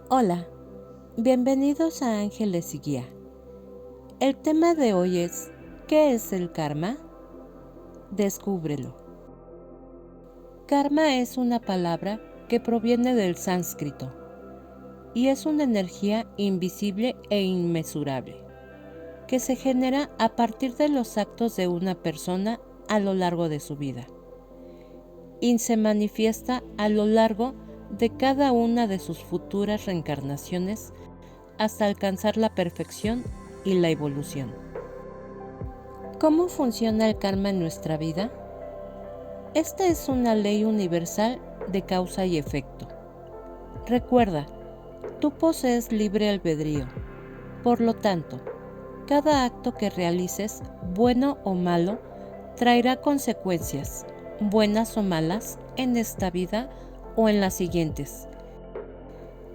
Hola, bienvenidos a Ángeles y Guía. El tema de hoy es ¿qué es el karma? Descúbrelo. Karma es una palabra que proviene del sánscrito y es una energía invisible e inmesurable que se genera a partir de los actos de una persona a lo largo de su vida y se manifiesta a lo largo de cada una de sus futuras reencarnaciones hasta alcanzar la perfección y la evolución. ¿Cómo funciona el karma en nuestra vida? Esta es una ley universal de causa y efecto. Recuerda, tú posees libre albedrío. Por lo tanto, cada acto que realices, bueno o malo, traerá consecuencias, buenas o malas, en esta vida o en las siguientes.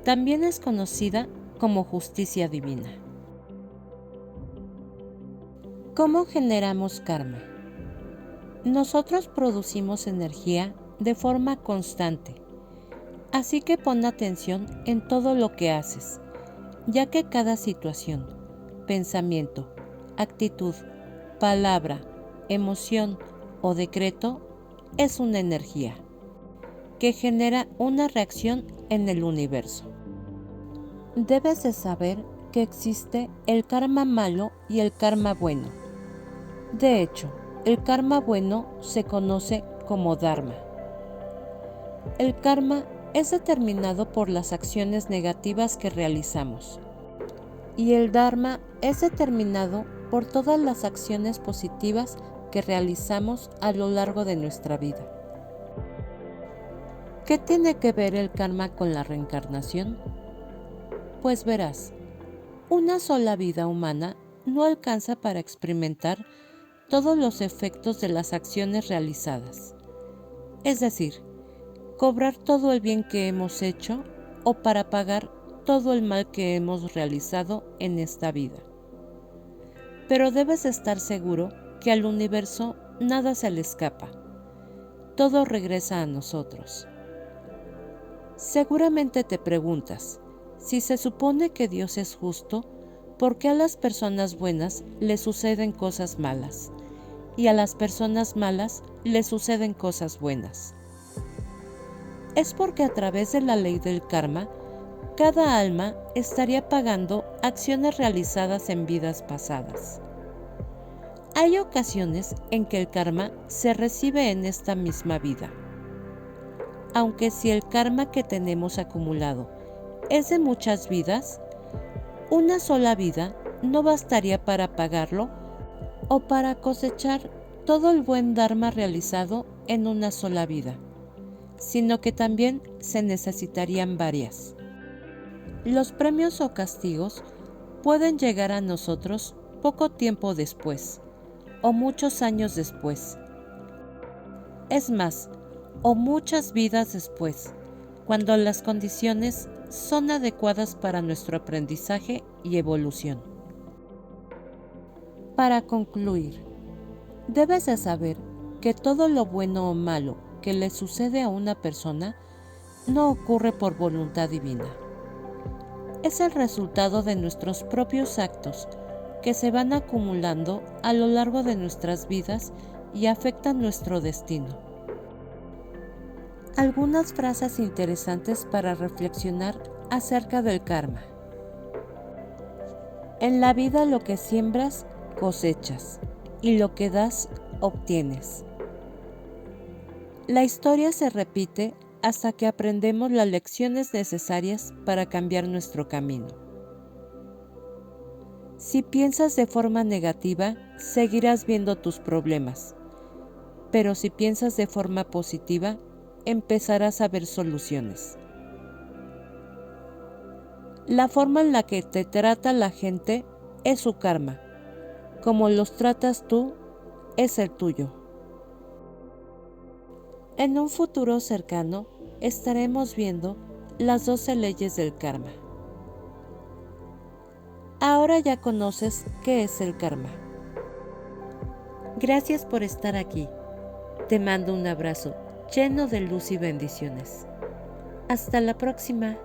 También es conocida como justicia divina. ¿Cómo generamos karma? Nosotros producimos energía de forma constante, así que pon atención en todo lo que haces, ya que cada situación, pensamiento, actitud, palabra, emoción o decreto es una energía que genera una reacción en el universo. Debes de saber que existe el karma malo y el karma bueno. De hecho, el karma bueno se conoce como dharma. El karma es determinado por las acciones negativas que realizamos y el dharma es determinado por todas las acciones positivas que realizamos a lo largo de nuestra vida. ¿Qué tiene que ver el karma con la reencarnación? Pues verás, una sola vida humana no alcanza para experimentar todos los efectos de las acciones realizadas, es decir, cobrar todo el bien que hemos hecho o para pagar todo el mal que hemos realizado en esta vida. Pero debes estar seguro que al universo nada se le escapa, todo regresa a nosotros. Seguramente te preguntas, si se supone que Dios es justo, ¿por qué a las personas buenas les suceden cosas malas y a las personas malas les suceden cosas buenas? Es porque a través de la ley del karma, cada alma estaría pagando acciones realizadas en vidas pasadas. Hay ocasiones en que el karma se recibe en esta misma vida. Aunque si el karma que tenemos acumulado es de muchas vidas, una sola vida no bastaría para pagarlo o para cosechar todo el buen dharma realizado en una sola vida, sino que también se necesitarían varias. Los premios o castigos pueden llegar a nosotros poco tiempo después o muchos años después. Es más, o muchas vidas después, cuando las condiciones son adecuadas para nuestro aprendizaje y evolución. Para concluir, debes de saber que todo lo bueno o malo que le sucede a una persona no ocurre por voluntad divina. Es el resultado de nuestros propios actos que se van acumulando a lo largo de nuestras vidas y afectan nuestro destino. Algunas frases interesantes para reflexionar acerca del karma. En la vida lo que siembras, cosechas, y lo que das, obtienes. La historia se repite hasta que aprendemos las lecciones necesarias para cambiar nuestro camino. Si piensas de forma negativa, seguirás viendo tus problemas, pero si piensas de forma positiva, empezarás a ver soluciones. La forma en la que te trata la gente es su karma. Como los tratas tú, es el tuyo. En un futuro cercano, estaremos viendo las 12 leyes del karma. Ahora ya conoces qué es el karma. Gracias por estar aquí. Te mando un abrazo lleno de luz y bendiciones. Hasta la próxima.